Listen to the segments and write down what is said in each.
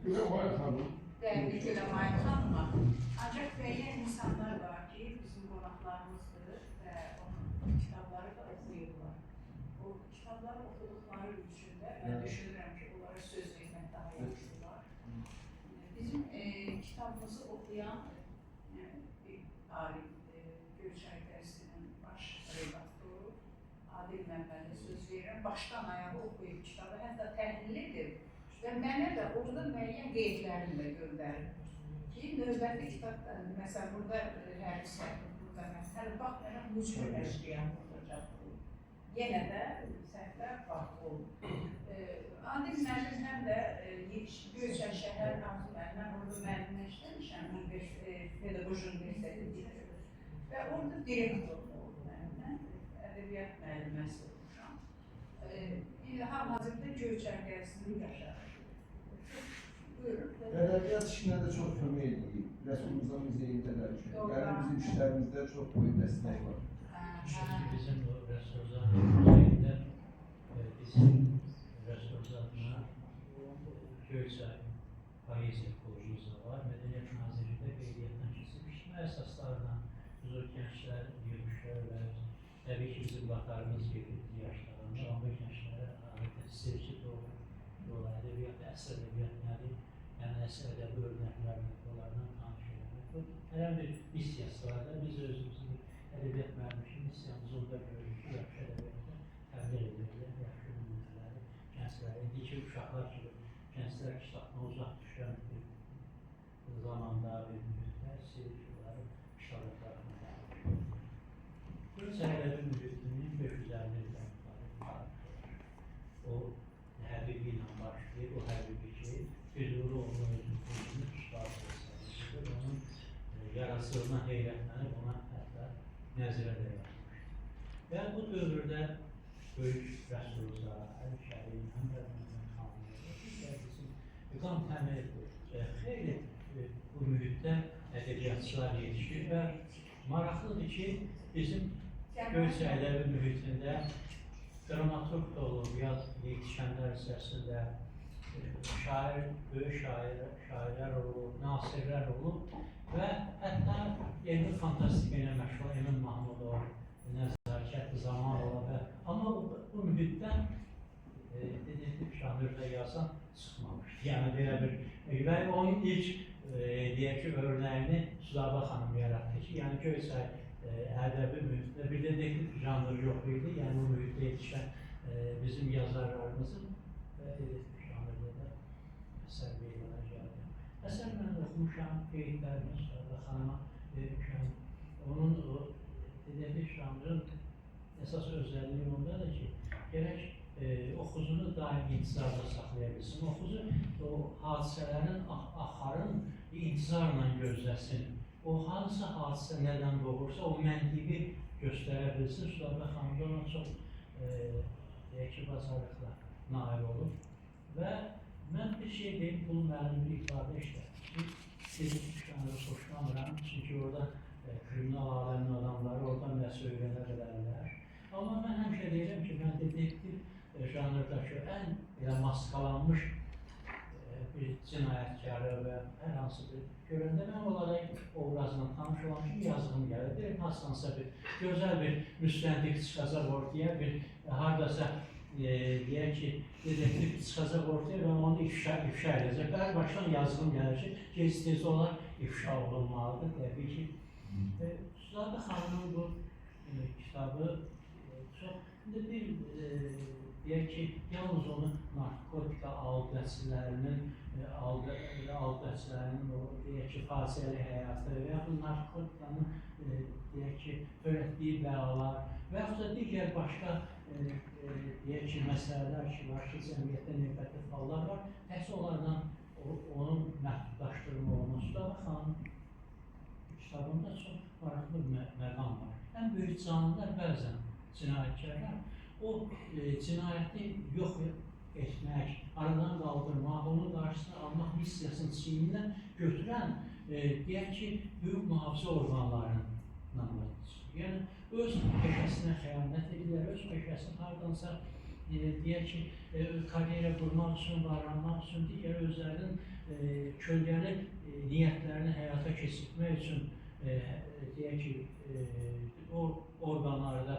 Gülemay xanım. Değerli Gülemay xanıma. Ancaq müəyyən insanlar var ki, bizim qonaqlarımızdır və onun kitabları da oxuyurlar. O kitabları oxuduqları üçün də mən düşünürəm ki, onlara söz vermək daha yaxşı olar. Bizim kitabımızı oxuyan bir alim, Göyçay dərsinin baş redaktoru Adil Məmmədə söz verirəm. Başdan ayağa oxuyub kitabı, hətta təhlillidir. Və mənə də orada müəyyən qeydlərini də göndərir ki, növbəti kitabda, məsələn, burada hər səhv, burada məsələ, baxmayaraq mücrü əşqiyam olacaq. Yenə də səhvlər farklı olur. Adil müəllim həm də Göyçay şəhər nazirlərindən orada müəllimləşdirmişəm, pedaqoji universiteti və orada direktor oldu mənimlə, ədəbiyyat müəlliməsi olmuşam. Hal-hazırda Göyçay dərsini yaşadım. Ədəbiyyat işinə də çox kömək edir. Rəsulumuzun muzeyində də ki, yəni bizim işlərimizdə çox böyük dəstək var. Çünki bizim Rəsulumuzun muzeyində bizim Rəsulumuz adına Göyçay poeziya kurumuz da var. Mədəniyyət Nazirliyi də qeydiyyatdan keçib işləmə əsaslarına biz o gənclər yürmüşlər və təbii ki, bizim vaxtlarımız gedirdi yaşlarında. Amma gənclərə adətən sevgi doğru yol ədəbiyyat, əsr ədəbiyyat nədir? Yəni, əsr ədəbi örnəklərini onlardan tanış eləmək. Hər bir missiyası var da, biz özümüzün ədəbiyyat müəllimisi missiyamızı orada görürük ki, yaxşı ədəbiyyatda təbliğ edirlər, yaxşı nümunələri, gəncləri. İndiki uşaqlar kimi gənclər kitabına uzaq düşən bir zamanda, bir müddətdə sevgiləri kitablarına təbliğ. Göyçay ədəbi müddətinin 550 ildən o həqiqi ilə başlayır, o həqiqi ki, hüzuru onun özünün kitabı olsaydı, onun yarasılığına heyrətlənib, ona hətta nəzirədə yazmışdır. Və bu dövrdə böyük Rəsulza, Əl-Şərin, Əmrəmən xanımları, bizim qan təmir xeyli bu mühitdə ədəbiyyatçılar yetişir və maraqlıdır ki, bizim Göyçay ədəbi mühitində dramaturq da olur, yetişənlər içərisində şair, böyük şairlər olur, nasirlər olur və hətta elmi fantastika ilə məşğul Emin Mahmudov, Nəzakət Zamanova və amma bu mühitdən detektiv janrında yazan çıxmamışdı. Yəni, belə bir və onun ilk deyək ki, örnəyini Südabə xanım yaratdı ki, yəni Göyçay ədəbi mühitdə bir detektiv janrı yox idi, yəni o mühitdə yetişən bizim yazarlarımızın və detektiv janrında da əsər veriləcəkdir. Əsər mən oxumuşam, qeydlərini Südabə xanıma vermişəm. Onun o detektiv janrın əsas özəlliyi ondadır ki, gərək oxuzunu daim intizarda saxlaya bilsin. Oxuzu o hadisələrin, axarın intizarla gözləsin. O hansı hadisə nədən doğursa, o məntiqi göstərə bilsin. Südabə xanım da ona çox deyək ki, bacarıqla nail olub. Və mən bir şey deyim, bunu mənim bir ifadə işlədim. Dedik ki, xoşlanmıram, çünki orada kriminal aləmin adamları oradan nəsə öyrənə bilərlər. Amma mən həmişə deyirəm ki, mən detektiv janrdakı ən maskalanmış bir cinayətkarı və hər hansı bir görəndə mən onlara obrazla tanış olan kimi yazığım gəlir. Deyim, hastansa bir gözəl bir müstəntiq çıxacaq ortaya, bir haradasa deyək ki, detektiv çıxacaq ortaya və onu ifşa edəcək. Hər başdan yazığım gəlir ki, gec-tez onlar ifşa olunmalıdır, təbii ki. Südabə xanımın bu kitabı çox, bir deyək ki, yalnız onu narkotika alqəçilərinin deyək ki, faciəli həyatı və yaxud narkotikanın deyək ki, törətdiyi bəlalar və yaxud da digər başqa deyək ki, məsələlər ki, var ki, cəmiyyətdə növbəti hallar var, təhs onlardan onun məhdudlaşdırma olması. Südabə xanım kitabında çox maraqlı bir məqam var. Ən böyük canlılar bəzən cinayətkarlar o cinayəti yox etmək, aradan qaldırmaq, onun qarşısını almaq missiyasını çiynindən götürən, deyək ki, böyük mühafizə orqanlarından var. Yəni, öz peşəsinə xəyanət edirlər, öz peşəsini haradansa deyək ki, karyera qurmaq üçün, varlanmaq üçün, digər özlərinin kölgəli niyyətlərini həyata keçirmək üçün deyək ki, o orqanlarda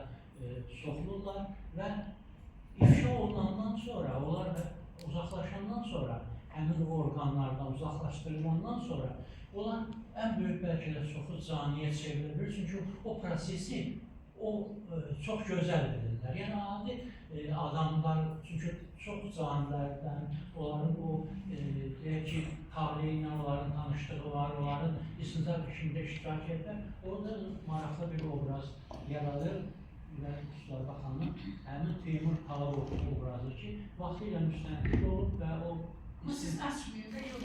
soxulurlar və ifşa olunandan sonra, onlar uzaqlaşandan sonra, həmin orqanlardan uzaqlaşdırılandan sonra onlar ən böyük bəlkə də çoxu caniyə çevrilir. Çünki o prosesi çox gözəl bilirlər. Yəni adi adamlar, çünki çox canilərdən, onların o deyək ki, taleyi ilə onların tanışlığı var, onların istintaq işində iştirak edirlər. Orada maraqlı bir obraz yaradır və Kusura Baxanın həmin Teymur Talavov obrazı ki, vaxtilə müstənqid olub və o Siz açmayın da yok.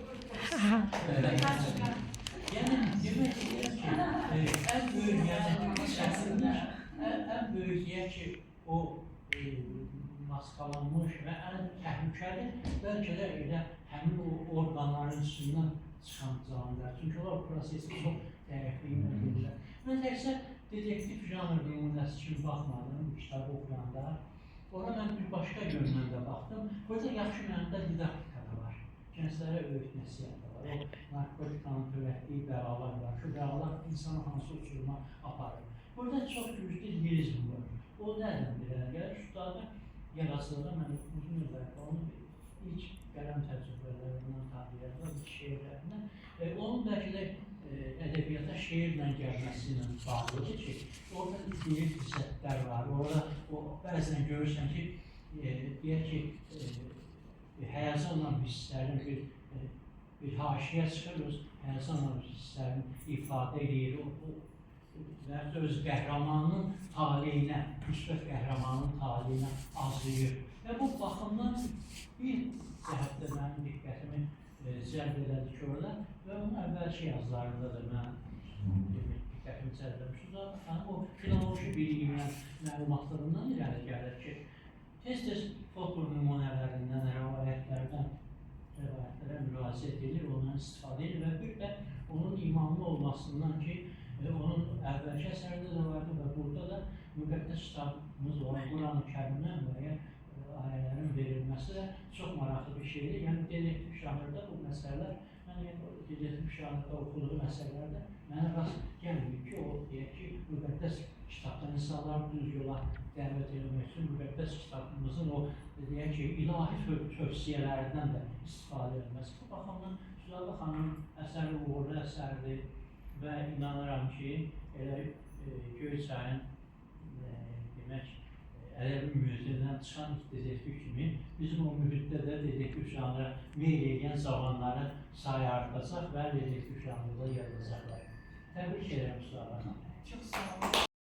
yəni demək istəyirəm ki, ən böyük yəni şəxsində ən böyük deyək ki, o maskalanmış və ən təhlükəli bəlkə də elə həmin o orqanların üstündən çıxan canlılar. Çünki onlar prosesi çox tərəfliyinə gedirlər. Mən təkcə detektiv janr nümunəsi kimi baxmadım kitabı oxuyanda. Ora mən bir başqa yöndən də baxdım. Burada yaxşı mənada didaktika da var. Gənclərə öyrət nəsihət var. O narkotikanın törətdiyi bəlalar var. Şu bəlalar insanı hansı uçuruma aparır. Burada çox güclü lirizm var. O nədən bilir? Gəlir üstadı yaradıcılığa mən uzun illərdə onun ilk qələm təcrübələrindən tabiyyətlə, ilk şeirlərindən onun bəlkə də ədəbiyyata şeirlə gəlməsi ilə bağlıdır ki, orada deyir hissətlər var. Orada bəzən görürsən ki, deyək ki, həyəcanla hisslərin bir haşiyə çıxır, öz həyəcanla hisslərini ifadə edir. Və öz qəhrəmanının taleyinə, müsbət qəhrəmanının taleyinə azlayır. Və bu baxımdan bir cəhətdə mənim diqqətimi cəlb elədi ki, orada və onun əvvəlki yazılarında da mən diqqətimi cəlb eləmişim. O filoloji biliyinə məlumatlığından irəli gəlir ki, tez-tez folklor nümunələrindən, rəvayətlərə müraciət edir, ondan istifadə edir və bir də onun imanlı olmasından ki, onun əvvəlki əsərində də vardı və burada da müqəddəs kitabımız olan Quran-ı Kərimdən müəyyən ayələrin verilməsi də çox maraqlı bir şeydir. Yəni, dedektiv janrda bu məsələlər, mən dedektiv janrda oxuduğum əsərlərdə mənə rast gəlməyib ki, o deyək ki, müqəddəs kitabdan insanlar düz yola dəvət edilmək üçün müqəddəs kitabımızın o, deyək ki, ilahi tövsiyələrindən də istifadə edilməsi. Bu baxımdan Kusura Baxanın əsəri uğurlu əsərdir. Və inanıram ki, elə Göyçayın demək, ədəbi mühitindən çıxan detektiv kimi bizim o mühitdə də detektiv janrı meyl edən zamanları sayı artacaq və detektiv janrında yer alacaqlar. Təbrik edirəm Kusura Baxan. Çok sağ olun.